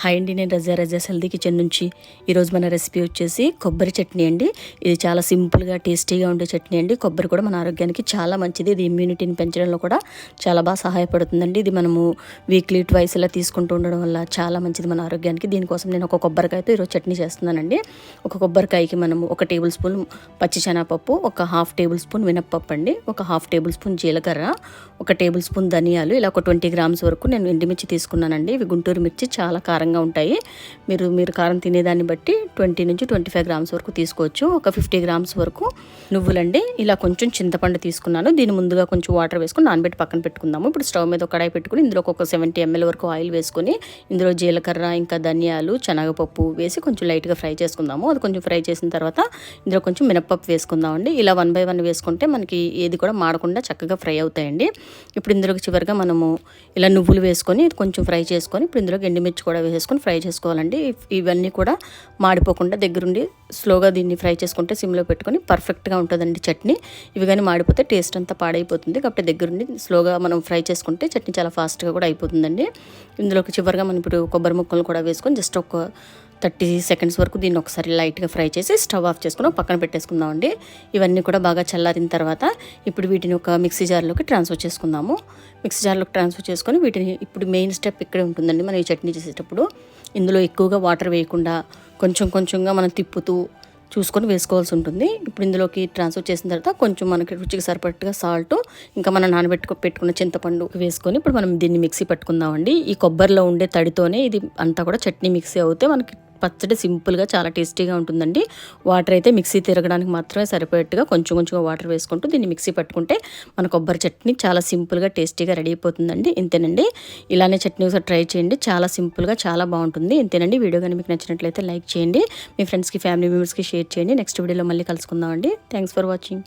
Hi అండి, నేను రజాస్ healthy kitchen నుంచి. ఈరోజు మన రెసిపీ వచ్చేసి కొబ్బరి చట్నీ అండి. ఇది చాలా సింపుల్గా టేస్టీగా ఉండే చట్నీ అండి. కొబ్బరి కూడా మన ఆరోగ్యానికి చాలా మంచిది. ఇది ఇమ్యూనిటీని పెంచడంలో కూడా చాలా బాగా సహాయపడుతుందండి. ఇది మనము వీక్లీ ట్వైస్ ఇలా తీసుకుంటూ ఉండడం వల్ల చాలా మంచిది మన ఆరోగ్యానికి. దీనికోసం నేను ఒక కొబ్బరికాయతో ఈరోజు చట్నీ చేస్తున్నానండి. ఒక కొబ్బరికాయకి మనము 1 టేబుల్ స్పూన్ పచ్చిశనగపప్పు, ఒక 1/2 టేబుల్ స్పూన్ మినప్పప్పు అండి, ఒక 1/2 టేబుల్ స్పూన్ జీలకర్ర, 1 టేబుల్ స్పూన్ ధనియాలు, ఇలా ఒక 20 గ్రామ్స్ వరకు నేను ఎండుమిర్చి తీసుకున్నానండి. ఇవి గుంటూరు మిర్చి, చాలా కారంగా ఉంటాయి. మీరు కారం తినేదాన్ని బట్టి 20 నుంచి 25 గ్రామ్స్ వరకు తీసుకోవచ్చు. ఒక 50 గ్రామ్స్ వరకు నువ్వులండి. ఇలా కొంచెం చింతపండు తీసుకున్నాను. దీన్ని ముందుగా కొంచెం వాటర్ వేసుకొని నానబెట్టి పక్కన పెట్టుకుందాము. ఇప్పుడు స్టవ్ మీద ఒక కడాయి పెట్టుకుని ఇందులో ఒక 70 ml వరకు ఆయిల్ వేసుకొని ఇందులో జీలకర్ర, ఇంకా ధనియాలు, శనగపప్పు వేసి కొంచెం లైట్గా ఫ్రై చేసుకుందాము. అది కొంచెం ఫ్రై చేసిన తర్వాత ఇందులో కొంచెం మినప్పప్పు వేసుకుందామండి. ఇలా 1 by 1 వేసుకుంటే మనకి ఏది కూడా మాడకుండా చక్కగా ఫ్రై అవుతాయండి. ఇప్పుడు ఇందులోకి చివరిగా మనము ఇలా నువ్వులు వేసుకొని కొంచెం ఫ్రై చేసుకొని ఇప్పుడు ఇందులోకి ఎండుమిర్చి కూడా వేసుకొని ఫ్రై చేసుకోవాలండి. ఇవన్నీ కూడా మాడిపోకుండా దగ్గరుండి స్లోగా దీన్ని ఫ్రై చేసుకుంటే సిమ్లో పెట్టుకొని పర్ఫెక్ట్గా ఉంటుందండి చట్నీ. ఇవి కానీ మాడిపోతే టేస్ట్ అంతా పాడైపోతుంది. కాబట్టి దగ్గరుండి స్లోగా మనం ఫ్రై చేసుకుంటే చట్నీ చాలా ఫాస్ట్గా కూడా అయిపోతుందండి. ఇందులోకి చివరిగా మనం ఇప్పుడు కొబ్బరి ముక్కలు కూడా వేసుకొని జస్ట్ ఒక 30 సెకండ్స్ వరకు దీన్ని ఒకసారి లైట్గా ఫ్రై చేసి స్టవ్ ఆఫ్ చేసుకుని పక్కన పెట్టేసుకుందామండి. ఇవన్నీ కూడా బాగా చల్లారిన తర్వాత ఇప్పుడు వీటిని ఒక మిక్సీ జార్లోకి ట్రాన్స్ఫర్ చేసుకుందాము. మిక్సీ జార్లోకి ట్రాన్స్ఫర్ చేసుకొని వీటిని ఇప్పుడు మెయిన్ స్టెప్ ఇక్కడే ఉంటుందండి. మనం ఈ చట్నీ చేసేటప్పుడు ఇందులో ఎక్కువగా వాటర్ వేయకుండా కొంచెం కొంచెంగా మనం తిప్పుతూ చూసుకొని వేసుకోవాల్సి ఉంటుంది. ఇప్పుడు ఇందులోకి ట్రాన్స్ఫర్ చేసిన తర్వాత కొంచెం మనకి రుచికి సరిపట్టుగా సాల్ట్, ఇంకా మనం పెట్టుకున్న చింతపండు వేసుకొని ఇప్పుడు మనం దీన్ని మిక్సీ పట్టుకుందామండి. ఈ కొబ్బరిలో ఉండే తడితోనే ఇది అంతా కూడా చట్నీ మిక్సీ అవుతే మనకి పచ్చడి సింపుల్గా చాలా టేస్టీగా ఉంటుందండి. వాటర్ అయితే మిక్సీ తిరగడానికి మాత్రమే సరిపోయేట్టుగా కొంచెం కొంచెంగా వాటర్ వేసుకుంటూ దీన్ని మిక్సీ పట్టుకుంటే మన కొబ్బరి చట్నీ చాలా సింపుల్గా టేస్టీగా రెడీ అయిపోతుందండి. ఇంతేనండి. ఇలానే చట్నీ ఒకసారి ట్రై చేయండి. చాలా సింపుల్గా చాలా బాగుంటుంది. ఇంతేనండి. వీడియో కానీ మీకు నచ్చినట్లయితే లైక్ చేయండి. మీ ఫ్రెండ్స్కి, ఫ్యామిలీ మెంబర్స్కి షేర్ చేయండి. నెక్స్ట్ వీడియోలో మళ్ళీ కలుసుకుందామండి. Thanks for watching.